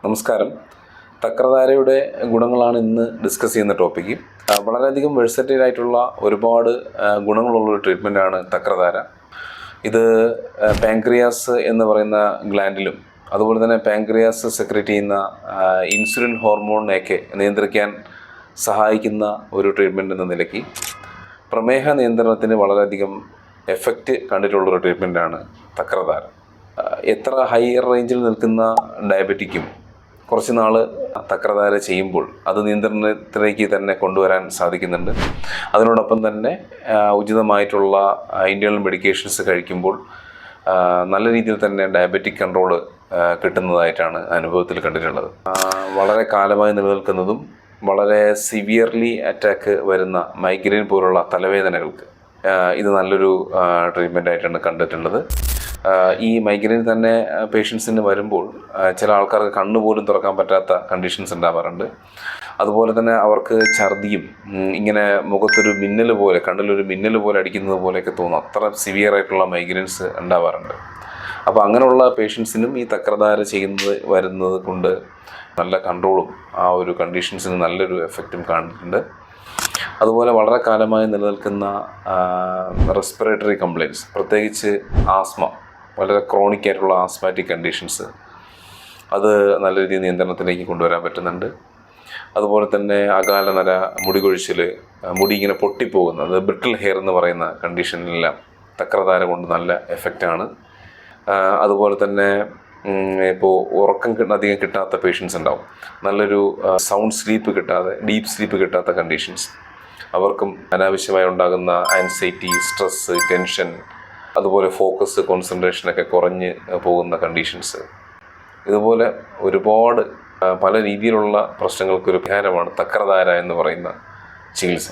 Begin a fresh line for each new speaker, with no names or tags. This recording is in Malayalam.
നമസ്കാരം. തക്രധാരയുടെ ഗുണങ്ങളാണ് ഇന്ന് ഡിസ്കസ് ചെയ്യുന്ന ടോപ്പിക്ക്. വളരെയധികം വെഴ്സറ്റൈൽ ആയിട്ടുള്ള ഒരുപാട് ഗുണങ്ങളുള്ളൊരു ട്രീറ്റ്മെൻറ്റാണ് തക്രധാര. ഇത് പാൻക്രിയാസ് എന്ന് പറയുന്ന ഗ്ലാൻഡിലും അതുപോലെ തന്നെ പാൻക്രിയാസ് സെക്രറ്റ് ചെയ്യുന്ന ഇൻസുലിൻ ഹോർമോണിനെയൊക്കെ നിയന്ത്രിക്കാൻ സഹായിക്കുന്ന ഒരു ട്രീറ്റ്മെൻറ്റ് എന്ന നിലയ്ക്ക് പ്രമേഹ നിയന്ത്രണത്തിന് വളരെയധികം എഫക്റ്റ് കണ്ടിട്ടുള്ളൊരു ട്രീറ്റ്മെൻറ്റാണ് തക്രധാര. എത്ര ഹയർ റേഞ്ചിൽ നിൽക്കുന്ന ഡയബറ്റിക്കും കുറച്ച് നാൾ തക്രധാര ചെയ്യുമ്പോൾ അത് നിയന്ത്രണത്തിലേക്ക് തന്നെ കൊണ്ടുവരാൻ സാധിക്കുന്നുണ്ട്. അതിനോടൊപ്പം തന്നെ ഉചിതമായിട്ടുള്ള ഇൻറ്റേർണൽ മെഡിക്കേഷൻസ് കഴിക്കുമ്പോൾ നല്ല രീതിയിൽ തന്നെ ഡയബറ്റിക് കൺട്രോൾ കിട്ടുന്നതായിട്ടാണ് അനുഭവത്തിൽ കണ്ടിട്ടുള്ളത്. വളരെ കാലമായി നിലനിൽക്കുന്നതും വളരെ സിവിയർലി അറ്റാക്ക് വരുന്ന മൈഗ്രെയിൻ പോലുള്ള തലവേദനകൾക്ക് ഇത് നല്ലൊരു ട്രീറ്റ്മെൻറ്റായിട്ടാണ് കണ്ടിട്ടുള്ളത്. ഈ മൈഗ്രെയിൻ തന്നെ പേഷ്യൻസിന് വരുമ്പോൾ ചില ആൾക്കാർക്ക് കണ്ണുപോലും തുറക്കാൻ പറ്റാത്ത കണ്ടീഷൻസ് ഉണ്ടാവാറുണ്ട്. അതുപോലെ തന്നെ അവർക്ക് ഛർദിയും ഇങ്ങനെ മുഖത്തൊരു മിന്നൽ പോലെ, കണ്ണിലൊരു മിന്നൽ പോലെ അടിക്കുന്നത് പോലെയൊക്കെ തോന്നും. അത്ര സിവിയർ ആയിട്ടുള്ള മൈഗ്രെയിൻസ് ഉണ്ടാവാറുണ്ട്. അപ്പോൾ അങ്ങനെയുള്ള പേഷ്യൻസിനും ഈ തക്രധാര വരുന്നത് കൊണ്ട് നല്ല കൺട്രോളും ആ ഒരു കണ്ടീഷൻസിന് നല്ലൊരു എഫക്റ്റും കാണുന്നുണ്ട്. അതുപോലെ വളരെ കാലമായി നിലനിൽക്കുന്ന റെസ്പിറേറ്ററി കംപ്ലയിൻറ്റ്സ്, പ്രത്യേകിച്ച് ആസ്മ, വളരെ ക്രോണിക് ആയിട്ടുള്ള ആസ്മാറ്റിക് കണ്ടീഷൻസ്, അത് നല്ല രീതിയിൽ നിയന്ത്രണത്തിലേക്ക് കൊണ്ടുവരാൻ പറ്റുന്നുണ്ട്. അതുപോലെ തന്നെ അകാലനര, മുടി കൊഴിച്ചിൽ, മുടി ഇങ്ങനെ പൊട്ടിപ്പോകുന്നത്, ബ്രിട്ടിൽ ഹെയർ എന്ന് പറയുന്ന കണ്ടീഷനിലെല്ലാം തക്രധാര കൊണ്ട് നല്ല എഫക്റ്റാണ്. അതുപോലെ തന്നെ ഇപ്പോൾ ഉറക്കം അധികം കിട്ടാത്ത പേഷ്യൻസ് ഉണ്ടാവും, നല്ലൊരു സൗണ്ട് സ്ലീപ്പ് കിട്ടാതെ, ഡീപ്പ് സ്ലീപ്പ് കിട്ടാത്ത കണ്ടീഷൻസ്, അവർക്കും അനാവശ്യമായി ഉണ്ടാകുന്ന ആൻസൈറ്റി, സ്ട്രെസ്സ്, ടെൻഷൻ, അതുപോലെ ഫോക്കസ്, കോൺസെൻട്രേഷനൊക്കെ കുറഞ്ഞ് പോകുന്ന കണ്ടീഷൻസ്, ഇതുപോലെ ഒരുപാട് പല രീതിയിലുള്ള പ്രശ്നങ്ങൾക്കൊരു പരിഹാരമാണ് തക്രധാര എന്ന് പറയുന്ന ചികിത്സ.